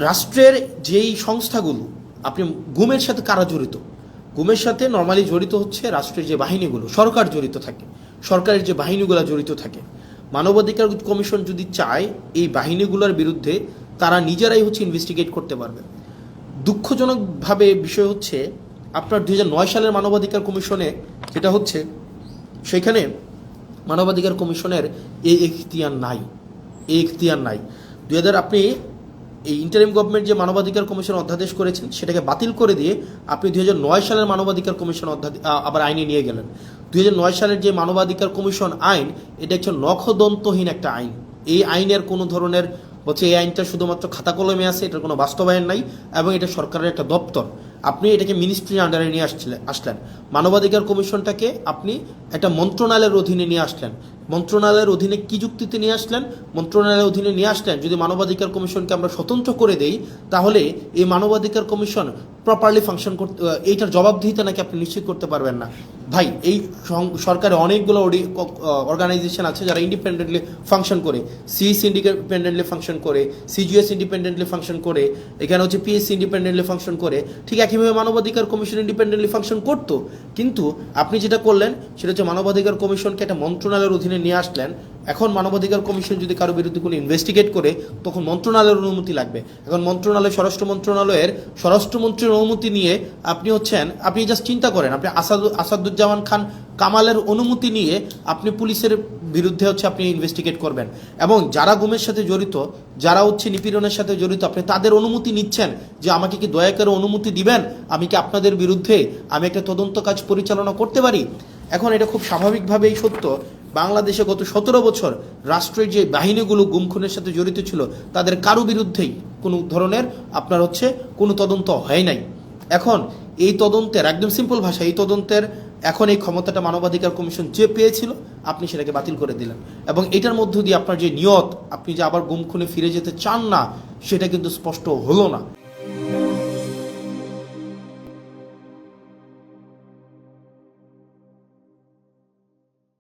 রাষ্ট্রের যেই সংস্থাগুলো আপনি গুমের সাথে কারা জড়িত, গুমের সাথে নর্মালি জড়িত হচ্ছে রাষ্ট্রের যে বাহিনীগুলো, সরকার জড়িত থাকে, সরকারের যে বাহিনীগুলো জড়িত থাকে। মানবাধিকার কমিশন যদি চায় এই বাহিনীগুলোর বিরুদ্ধে তারা নিজেরাই হচ্ছে ইনভেস্টিগেট করতে পারবে। দুঃখজনকভাবে বিষয় হচ্ছে আপনার 2009 সালের মানবাধিকার কমিশনে যেটা হচ্ছে সেখানে মানবাধিকার কমিশনের এই এখতিয়ার নাই। 2000 আপনি এই ইন্টারিম গভর্নমেন্ট যে মানবাধিকার কমিশন অধ্যাদেশ করেছেন সেটাকে বাতিল করে দিয়ে আপনি 2009 সালের মানবাধিকার কমিশন আবার আইনে নিয়ে গেলেন। 2009 সালের যে মানবাধিকার কমিশন আইন, এটা হচ্ছে নখদন্তহীন একটা আইন। এই আইনের কোনো ধরনের হচ্ছে এই আইনটা শুধুমাত্র খাতা কলমে আছে, এটার কোনো বাস্তবায়ন নাই, এবং এটা সরকারের একটা দপ্তর। আপনি এটাকে মিনিস্ট্রির আন্ডারে নিয়ে আসলেন। মানবাধিকার কমিশনটাকে আপনি একটা মন্ত্রণালয়ের অধীনে নিয়ে আসলেন। মন্ত্রণালয়ের অধীনে কি যুক্তিতে নিয়ে আসলেন? মন্ত্রণালয়ের অধীনে নিয়ে আসলেন যদি মানবাধিকার কমিশনকে আমরা স্বতন্ত্র করে দেই, তাহলে এই মানবাধিকার কমিশন প্রপারলি ফাংশন করতে, এইটার জবাবদিহিতা নাকি আপনি নিশ্চিত করতে পারবেন না। ভাই, এই সরকারে অনেকগুলো অর্গানাইজেশন আছে যারা ইন্ডিপেন্ডেন্টলি ফাংশন করে। সিইসি ইন্ডিপেন্ডেন্টলি ফাংশন করে, সিজিএস ইন্ডিপেন্ডেন্টলি ফাংশন করে, এখানে হচ্ছে পিএসসি ইন্ডিপেন্ডেন্টলি ফাংশন করে। ঠিক একইভাবে মানবাধিকার কমিশন ইন্ডিপেন্ডেন্টলি ফাংশন করতো, কিন্তু আপনি যেটা করলেন সেটা হচ্ছে মানবাধিকার কমিশনকে একটা মন্ত্রণালয়ের অধীনে নিয়ে আসলেন। এখন মানবাধিকার কমিশন যদি কারো বিরুদ্ধে কোনো ইনভেস্টিগেট করে তখন মন্ত্রণালয়ের অনুমতি লাগবে। এখন স্বরাষ্ট্র মন্ত্রণালয়ের স্বরাষ্ট্রমন্ত্রীর অনুমতি নিয়ে আপনি জাস্ট চিন্তা করেন, আপনি আসাদুজ্জামান খান কামালের অনুমতি নিয়ে আপনি পুলিশের বিরুদ্ধে হচ্ছে আপনি ইনভেস্টিগেট করবেন, এবং যারা গুমের সাথে জড়িত, যারা হচ্ছে নিপীড়নের সাথে জড়িত, আপনি তাদের অনুমতি নিচ্ছেন যে আমাকে কি দয়া করে অনুমতি দিবেন, আমি কি আপনাদের বিরুদ্ধে আমি একটা তদন্ত কাজ পরিচালনা করতে পারি। এখন এটা খুব স্বাভাবিকভাবেই সত্য, বাংলাদেশে গত 17 বছর রাষ্ট্রের যে বাহিনীগুলো গুম খুনের সাথে জড়িত ছিল তাদের কারো বিরুদ্ধেই কোনো ধরনের আপনার হচ্ছে কোনো তদন্ত হয় নাই। এখন এই তদন্তের একদম সিম্পল ভাষা, এই তদন্তের এখন এই ক্ষমতাটা মানবাধিকার কমিশন যে পেয়েছিল আপনি সেটাকে বাতিল করে দিলেন, এবং এটার মধ্য দিয়ে আপনার যে নিয়ত, আপনি যে আবার গুম খুনে ফিরে যেতে চান না, সেটা কিন্তু স্পষ্ট হলো না।